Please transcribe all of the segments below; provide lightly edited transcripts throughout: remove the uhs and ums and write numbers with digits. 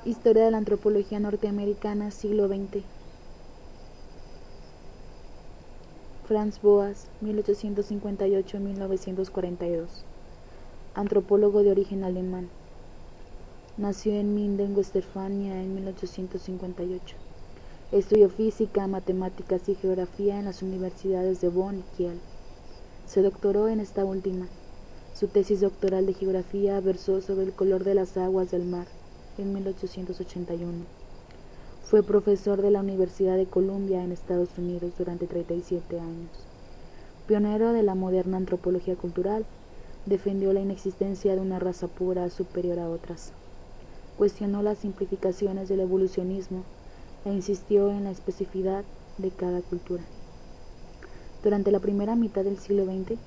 Historia de la antropología norteamericana, siglo XX. Franz Boas, 1858-1942. Antropólogo de origen alemán. Nació en Minden, Westfalia, en 1858. Estudió física, matemáticas y geografía en las universidades de Bonn y Kiel. Se doctoró en esta última. Su tesis doctoral de geografía versó sobre el color de las aguas del mar, en 1881. Fue profesor de la Universidad de Columbia en Estados Unidos durante 37 años. Pionero de la moderna antropología cultural, defendió la inexistencia de una raza pura superior a otras. Cuestionó las simplificaciones del evolucionismo e insistió en la especificidad de cada cultura. Durante la primera mitad del siglo XX,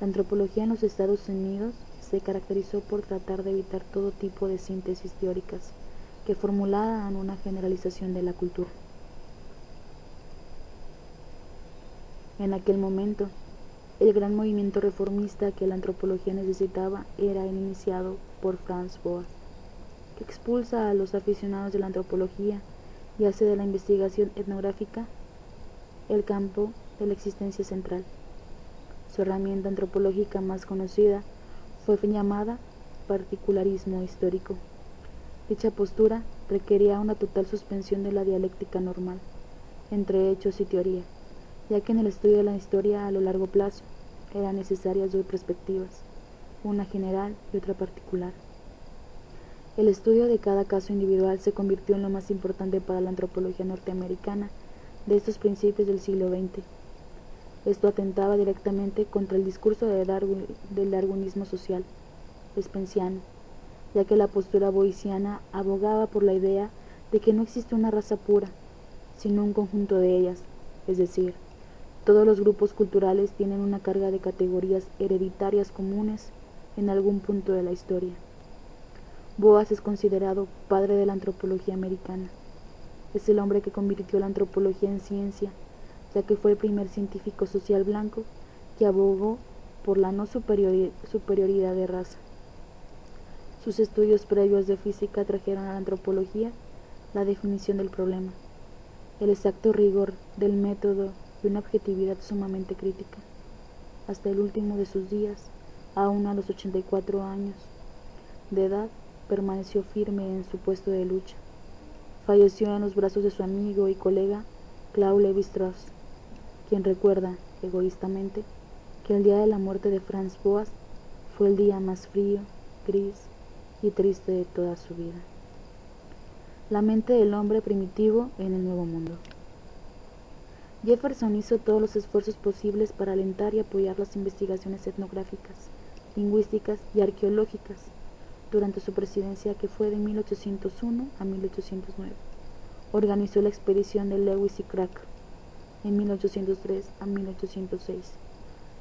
la antropología en los Estados Unidos se caracterizó por tratar de evitar todo tipo de síntesis teóricas que formularan una generalización de la cultura. En aquel momento, el gran movimiento reformista que la antropología necesitaba era el iniciado por Franz Boas, que expulsa a los aficionados de la antropología y hace de la investigación etnográfica el campo de la existencia central. Su herramienta antropológica más conocida fue llamada particularismo histórico. Dicha postura requería una total suspensión de la dialéctica normal entre hechos y teoría, ya que en el estudio de la historia a lo largo plazo eran necesarias dos perspectivas, una general y otra particular. El estudio de cada caso individual se convirtió en lo más importante para la antropología norteamericana de estos principios del siglo XX. Esto atentaba directamente contra el discurso del darwinismo social spensiano, ya que la postura boyesiana abogaba por la idea de que no existe una raza pura, sino un conjunto de ellas, es decir, todos los grupos culturales tienen una carga de categorías hereditarias comunes en algún punto de la historia. Boas es considerado padre de la antropología americana. Es el hombre que convirtió la antropología en ciencia, ya que fue el primer científico social blanco que abogó por la no superioridad de raza. Sus estudios previos de física trajeron a la antropología la definición del problema, el exacto rigor del método y una objetividad sumamente crítica. Hasta el último de sus días, aún a los 84 años de edad, permaneció firme en su puesto de lucha. Falleció en los brazos de su amigo y colega Claude Lévi-Strauss, quien recuerda, egoístamente, que el día de la muerte de Franz Boas fue el día más frío, gris y triste de toda su vida. La mente del hombre primitivo en el Nuevo Mundo. Jefferson hizo todos los esfuerzos posibles para alentar y apoyar las investigaciones etnográficas, lingüísticas y arqueológicas durante su presidencia, que fue de 1801 a 1809. Organizó la expedición de Lewis y Clark en 1803 a 1806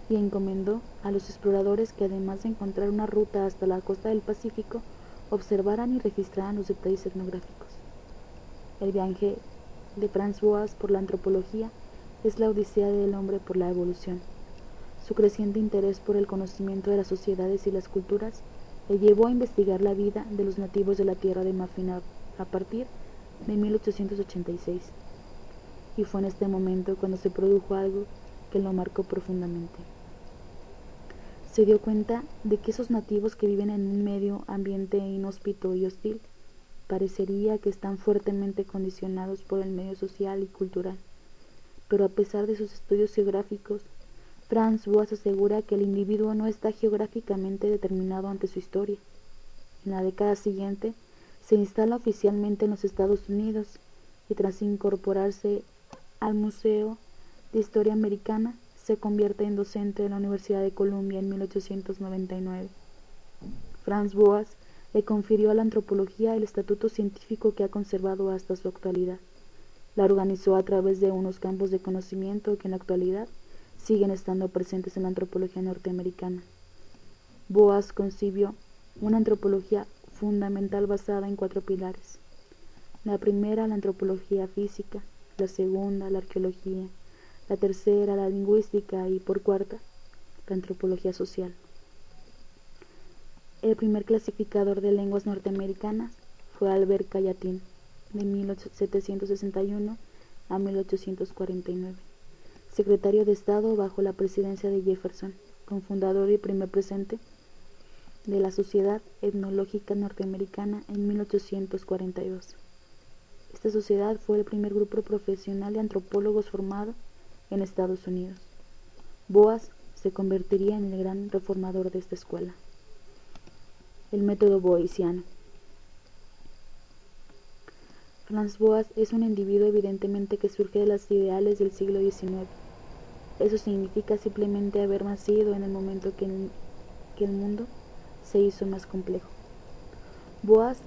y encomendó a los exploradores que, además de encontrar una ruta hasta la costa del Pacífico, observaran y registraran los detalles etnográficos. El viaje de Franz Boas por la antropología es la odisea del hombre por la evolución. Su creciente interés por el conocimiento de las sociedades y las culturas le llevó a investigar la vida de los nativos de la tierra de Muffin a partir de 1886. Y fue en este momento cuando se produjo algo que lo marcó profundamente. Se dio cuenta de que esos nativos que viven en un medio ambiente inhóspito y hostil parecería que están fuertemente condicionados por el medio social y cultural. Pero a pesar de sus estudios geográficos, Franz Boas asegura que el individuo no está geográficamente determinado ante su historia. En la década siguiente, se instala oficialmente en los Estados Unidos y, tras incorporarse al Museo de Historia Americana, se convierte en docente de la Universidad de Columbia en 1899. Franz Boas le confirió a la antropología el estatuto científico que ha conservado hasta su actualidad. La organizó a través de unos campos de conocimiento que en la actualidad siguen estando presentes en la antropología norteamericana. Boas concibió una antropología fundamental basada en 4 pilares. La primera, la antropología física; la segunda, la arqueología; la tercera, la lingüística; y por cuarta, la antropología social. El primer clasificador de lenguas norteamericanas fue Albert Gallatin, de 1761 a 1849, secretario de Estado bajo la presidencia de Jefferson, cofundador y primer presidente de la Sociedad Etnológica Norteamericana en 1842. Esta sociedad fue el primer grupo profesional de antropólogos formado en Estados Unidos. Boas se convertiría en el gran reformador de esta escuela. El método boasiano. Franz Boas es un individuo evidentemente que surge de los ideales del siglo XIX. Eso significa simplemente haber nacido en el momento que el mundo se hizo más complejo. Boas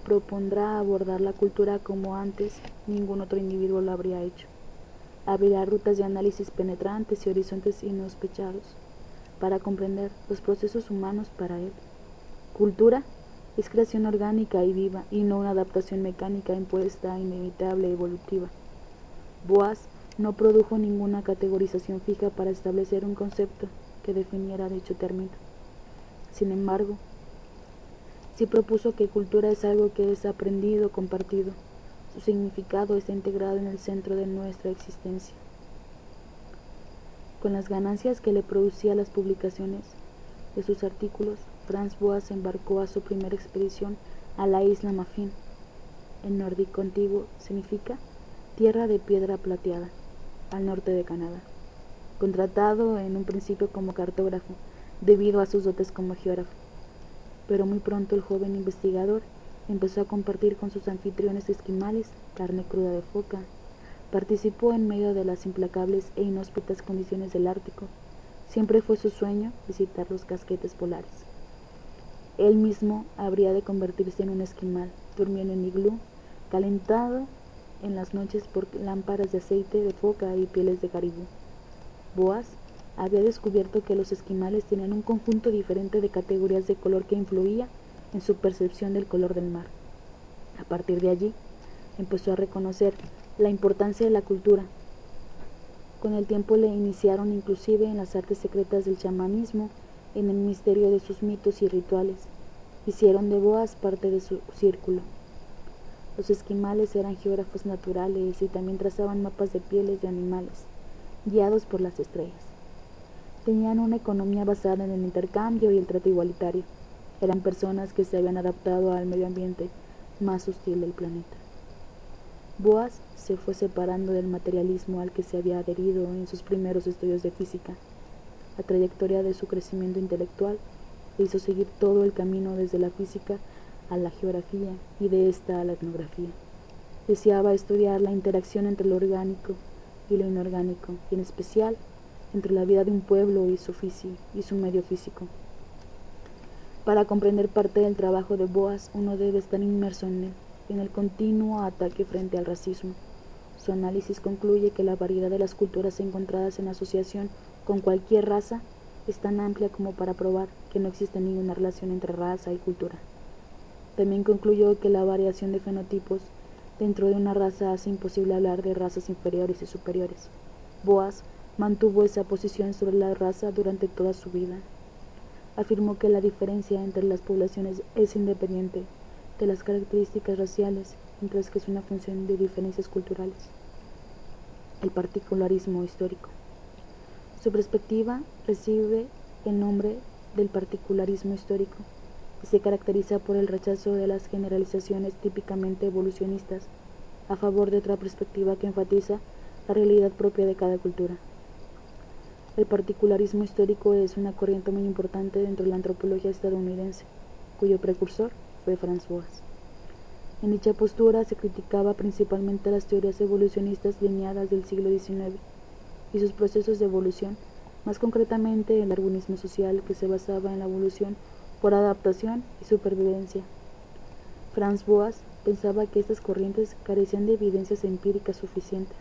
propondrá abordar la cultura como antes ningún otro individuo lo habría hecho. Abrirá rutas de análisis penetrantes y horizontes insospechados para comprender los procesos humanos para él. Cultura es creación orgánica y viva y no una adaptación mecánica impuesta, inevitable, evolutiva. Boas no produjo ninguna categorización fija para establecer un concepto que definiera dicho término. Sin embargo, sí propuso que cultura es algo que es aprendido, compartido. Su significado está integrado en el centro de nuestra existencia. Con las ganancias que le producía las publicaciones de sus artículos, Franz Boas embarcó a su primera expedición a la isla Maffin. En nórdico antiguo significa tierra de piedra plateada, al norte de Canadá. Contratado en un principio como cartógrafo, debido a sus dotes como geógrafo. Pero muy pronto el joven investigador empezó a compartir con sus anfitriones esquimales carne cruda de foca. Participó en medio de las implacables e inhóspitas condiciones del Ártico. Siempre fue su sueño visitar los casquetes polares. Él mismo habría de convertirse en un esquimal, durmiendo en iglú, calentado en las noches por lámparas de aceite de foca y pieles de caribú. Boas había descubierto que los esquimales tenían un conjunto diferente de categorías de color que influía en su percepción del color del mar. A partir de allí, empezó a reconocer la importancia de la cultura. Con el tiempo le iniciaron inclusive en las artes secretas del chamanismo, en el misterio de sus mitos y rituales. Hicieron de Boas parte de su círculo. Los esquimales eran geógrafos naturales y también trazaban mapas de pieles de animales, guiados por las estrellas. Tenían una economía basada en el intercambio y el trato igualitario. Eran personas que se habían adaptado al medio ambiente más hostil del planeta. Boas se fue separando del materialismo al que se había adherido en sus primeros estudios de física. La trayectoria de su crecimiento intelectual le hizo seguir todo el camino desde la física a la geografía y de esta a la etnografía. Deseaba estudiar la interacción entre lo orgánico y lo inorgánico, y en especial entre la vida de un pueblo y su medio físico. Para comprender parte del trabajo de Boas, uno debe estar inmerso en el continuo ataque frente al racismo. Su análisis concluye que la variedad de las culturas encontradas en asociación con cualquier raza es tan amplia como para probar que no existe ninguna relación entre raza y cultura. También concluyó que la variación de fenotipos dentro de una raza hace imposible hablar de razas inferiores y superiores. Boas mantuvo esa posición sobre la raza durante toda su vida. Afirmó que la diferencia entre las poblaciones es independiente de las características raciales, mientras que es una función de diferencias culturales. El particularismo histórico. Su perspectiva recibe el nombre del particularismo histórico y se caracteriza por el rechazo de las generalizaciones típicamente evolucionistas a favor de otra perspectiva que enfatiza la realidad propia de cada cultura. El particularismo histórico es una corriente muy importante dentro de la antropología estadounidense, cuyo precursor fue Franz Boas. En dicha postura se criticaba principalmente las teorías evolucionistas lineadas del siglo XIX y sus procesos de evolución, más concretamente el darwinismo social, que se basaba en la evolución por adaptación y supervivencia. Franz Boas pensaba que estas corrientes carecían de evidencias empíricas suficientes.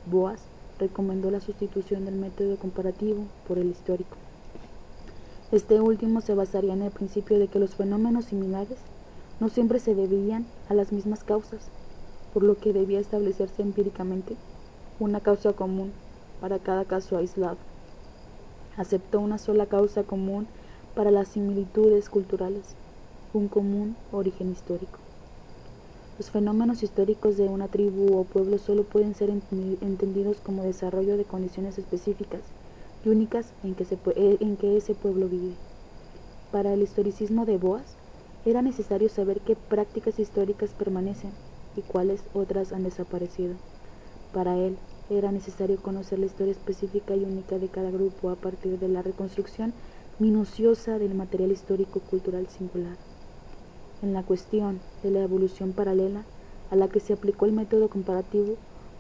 Boas recomendó la sustitución del método comparativo por el histórico. Este último se basaría en el principio de que los fenómenos similares no siempre se debían a las mismas causas, por lo que debía establecerse empíricamente una causa común para cada caso aislado. Aceptó una sola causa común para las similitudes culturales, un común origen histórico. Los fenómenos históricos de una tribu o pueblo solo pueden ser entendidos como desarrollo de condiciones específicas y únicas en que ese pueblo vive. Para el historicismo de Boas, era necesario saber qué prácticas históricas permanecen y cuáles otras han desaparecido. Para él, era necesario conocer la historia específica y única de cada grupo a partir de la reconstrucción minuciosa del material histórico-cultural singular. En la cuestión de la evolución paralela a la que se aplicó el método comparativo,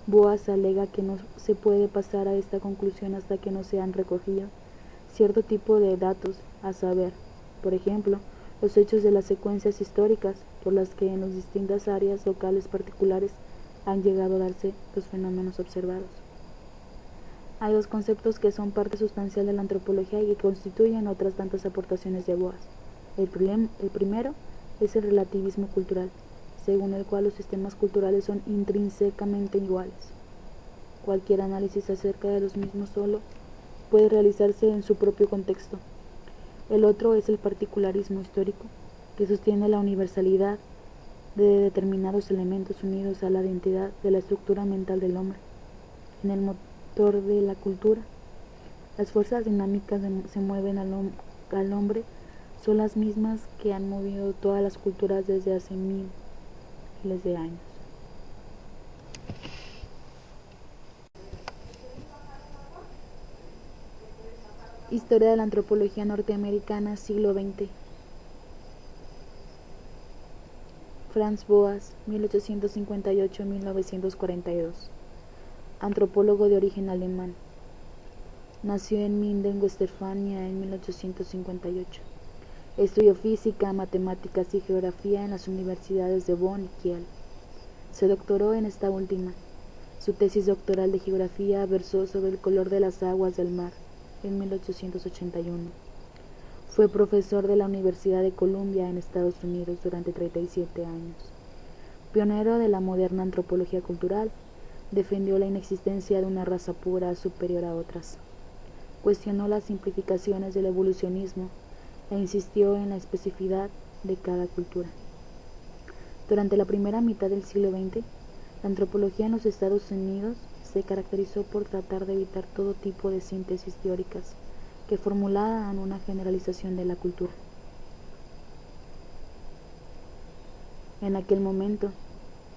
Boas alega que no se puede pasar a esta conclusión hasta que no se han recogido cierto tipo de datos, a saber, por ejemplo, los hechos de las secuencias históricas por las que en las distintas áreas locales particulares han llegado a darse los fenómenos observados. Hay dos conceptos que son parte sustancial de la antropología y que constituyen otras tantas aportaciones de Boas. El primero es el relativismo cultural, según el cual los sistemas culturales son intrínsecamente iguales. Cualquier análisis acerca de los mismos solo puede realizarse en su propio contexto. El otro es el particularismo histórico, que sostiene la universalidad de determinados elementos unidos a la identidad de la estructura mental del hombre. En el motor de la cultura, las fuerzas dinámicas que mueven al hombre son las mismas que han movido todas las culturas desde hace miles de años. Historia de la antropología norteamericana, siglo XX. Franz Boas, 1858-1942. Antropólogo de origen alemán. Nació en Minden, Westfalia, en 1858. Estudió física, matemáticas y geografía en las universidades de Bonn y Kiel. Se doctoró en esta última. Su tesis doctoral de geografía versó sobre el color de las aguas del mar en 1881. Fue profesor de la Universidad de Columbia en Estados Unidos durante 37 años. Pionero de la moderna antropología cultural, defendió la inexistencia de una raza pura superior a otras. Cuestionó las simplificaciones del evolucionismo e insistió en la especificidad de cada cultura. Durante la primera mitad del siglo XX, la antropología en los Estados Unidos se caracterizó por tratar de evitar todo tipo de síntesis teóricas que formularan una generalización de la cultura. En aquel momento,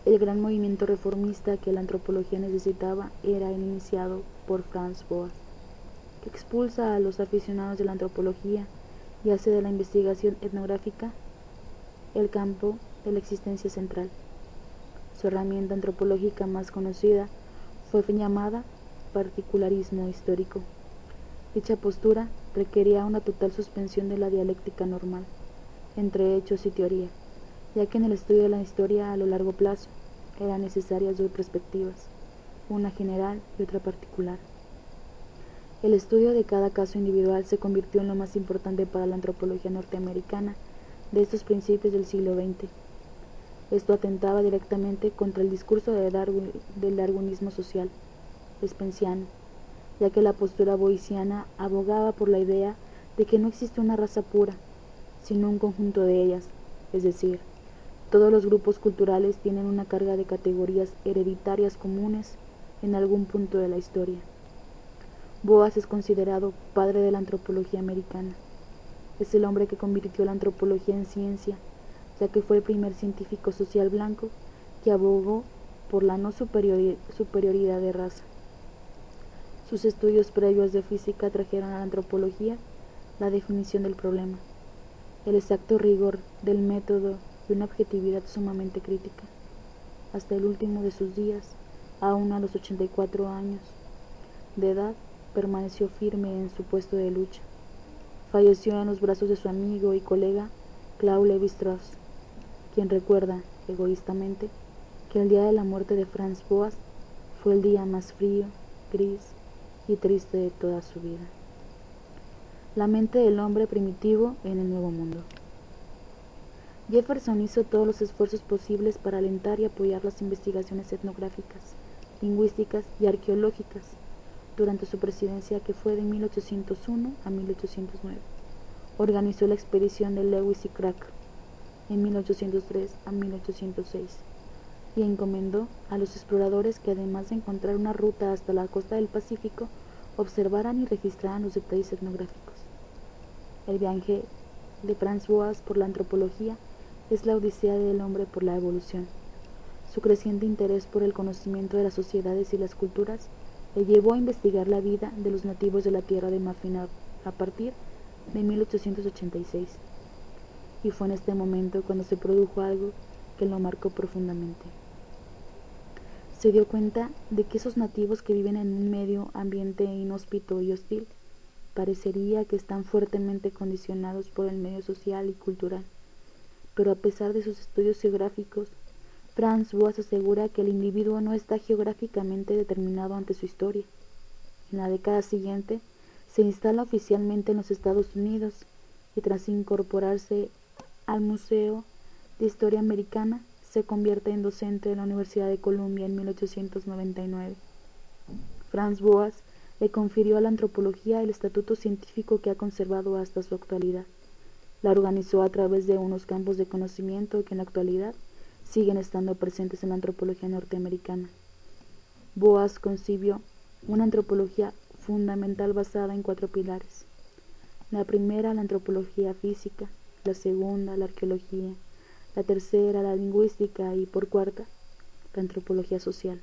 el gran movimiento reformista que la antropología necesitaba era iniciado por Franz Boas, que expulsa a los aficionados de la antropología y hace de la investigación etnográfica el campo de la existencia central. Su herramienta antropológica más conocida fue llamada particularismo histórico. Dicha postura requería una total suspensión de la dialéctica normal entre hechos y teoría, ya que en el estudio de la historia a lo largo plazo eran necesarias dos perspectivas, una general y otra particular. El estudio de cada caso individual se convirtió en lo más importante para la antropología norteamericana de estos principios del siglo XX. Esto atentaba directamente contra el discurso del darwinismo social spensiano, ya que la postura boyciana abogaba por la idea de que no existe una raza pura, sino un conjunto de ellas, es decir, todos los grupos culturales tienen una carga de categorías hereditarias comunes en algún punto de la historia. Boas es considerado padre de la antropología americana. Es el hombre que convirtió la antropología en ciencia, ya que fue el primer científico social blanco que abogó por la no superioridad de raza. Sus estudios previos de física trajeron a la antropología la definición del problema, el exacto rigor del método y una objetividad sumamente crítica. Hasta el último de sus días, aún a los 84 años de edad, permaneció firme en su puesto de lucha. Falleció en los brazos de su amigo y colega Claude Lévi-Strauss, quien recuerda, egoístamente, que el día de la muerte de Franz Boas fue el día más frío, gris y triste de toda su vida. La mente del hombre primitivo en el Nuevo Mundo. Jefferson hizo todos los esfuerzos posibles para alentar y apoyar las investigaciones etnográficas, lingüísticas y arqueológicas durante su presidencia, que fue de 1801 a 1809. Organizó la expedición de Lewis y Clark en 1803 a 1806 y encomendó a los exploradores que, además de encontrar una ruta hasta la costa del Pacífico, observaran y registraran los detalles etnográficos. El viaje de Franz Boas por la antropología es la odisea del hombre por la evolución. Su creciente interés por el conocimiento de las sociedades y las culturas le llevó a investigar la vida de los nativos de la tierra de Marfil a partir de 1886. Y fue en este momento cuando se produjo algo que lo marcó profundamente. Se dio cuenta de que esos nativos que viven en un medio ambiente inhóspito y hostil parecería que están fuertemente condicionados por el medio social y cultural. Pero a pesar de sus estudios geográficos, Franz Boas asegura que el individuo no está geográficamente determinado ante su historia. En la década siguiente, se instala oficialmente en los Estados Unidos y tras incorporarse al Museo de Historia Americana, se convierte en docente de la Universidad de Columbia en 1899. Franz Boas le confirió a la antropología el estatuto científico que ha conservado hasta su actualidad. La organizó a través de unos campos de conocimiento que en la actualidad siguen estando presentes en la antropología norteamericana. Boas concibió una antropología fundamental basada en 4 pilares. La primera, la antropología física; la segunda, la arqueología; la tercera, la lingüística; y por cuarta, la antropología social.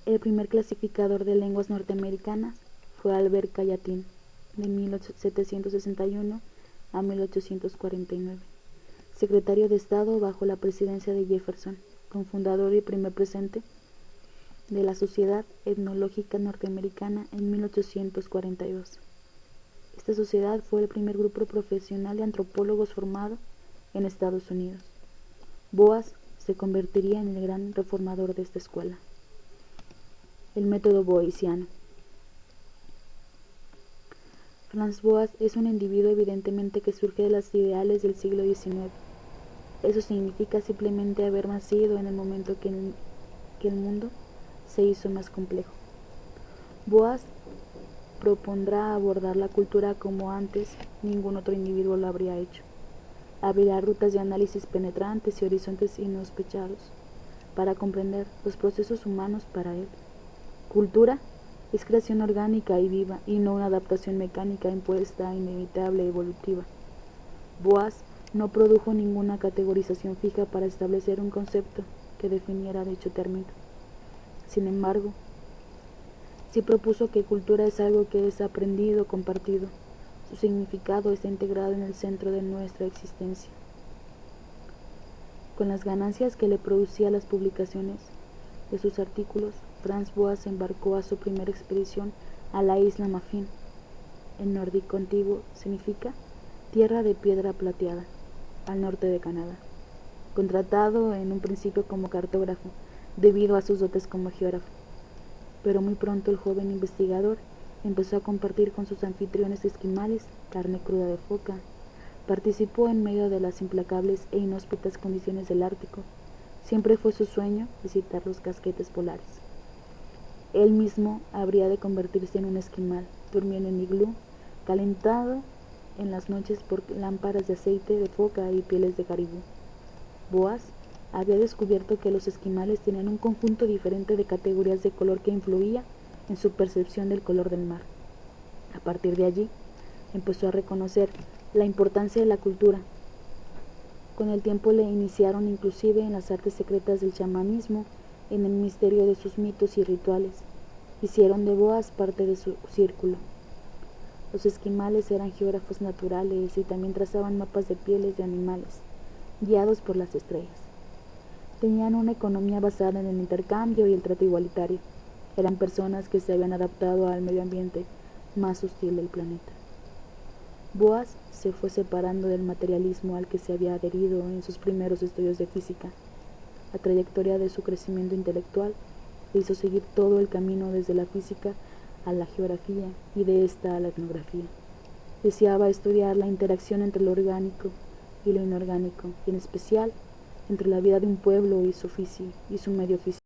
El primer clasificador de lenguas norteamericanas fue Albert Gallatin, de 1761 a 1849, secretario de Estado bajo la presidencia de Jefferson, cofundador y primer presidente de la Sociedad Etnológica Norteamericana en 1842. Esta sociedad fue el primer grupo profesional de antropólogos formado en Estados Unidos. Boas se convertiría en el gran reformador de esta escuela. El método boasiano. Franz Boas es un individuo evidentemente que surge de los ideales del siglo XIX. Eso significa simplemente haber nacido en el momento que el mundo se hizo más complejo. Boas propondrá abordar la cultura como antes ningún otro individuo lo habría hecho. Abrirá rutas de análisis penetrantes y horizontes insospechados para comprender los procesos humanos para él. Cultura es creación orgánica y viva, y no una adaptación mecánica impuesta, inevitable, evolutiva. Boas no produjo ninguna categorización fija para establecer un concepto que definiera dicho término. Sin embargo, sí propuso que cultura es algo que es aprendido, compartido. Su significado está integrado en el centro de nuestra existencia. Con las ganancias que le producía las publicaciones de sus artículos, Franz Boas embarcó a su primera expedición a la isla Baffin. En nórdico antiguo significa tierra de piedra plateada, al norte de Canadá. Contratado en un principio como cartógrafo, debido a sus dotes como geógrafo. Pero muy pronto el joven investigador empezó a compartir con sus anfitriones esquimales carne cruda de foca. Participó en medio de las implacables e inhóspitas condiciones del Ártico. Siempre fue su sueño visitar los casquetes polares. Él mismo habría de convertirse en un esquimal, durmiendo en iglú, calentado en las noches por lámparas de aceite de foca y pieles de caribú. Boas había descubierto que los esquimales tenían un conjunto diferente de categorías de color que influía en su percepción del color del mar. A partir de allí, empezó a reconocer la importancia de la cultura. Con el tiempo le iniciaron inclusive en las artes secretas del chamanismo, en el misterio de sus mitos y rituales. Hicieron de Boas parte de su círculo. Los esquimales eran geógrafos naturales y también trazaban mapas de pieles de animales, guiados por las estrellas. Tenían una economía basada en el intercambio y el trato igualitario. Eran personas que se habían adaptado al medio ambiente más hostil del planeta. Boas se fue separando del materialismo al que se había adherido en sus primeros estudios de física. La trayectoria de su crecimiento intelectual le hizo seguir todo el camino desde la física a la geografía y de esta a la etnografía. Deseaba estudiar la interacción entre lo orgánico y lo inorgánico, y en especial entre la vida de un pueblo y su medio físico.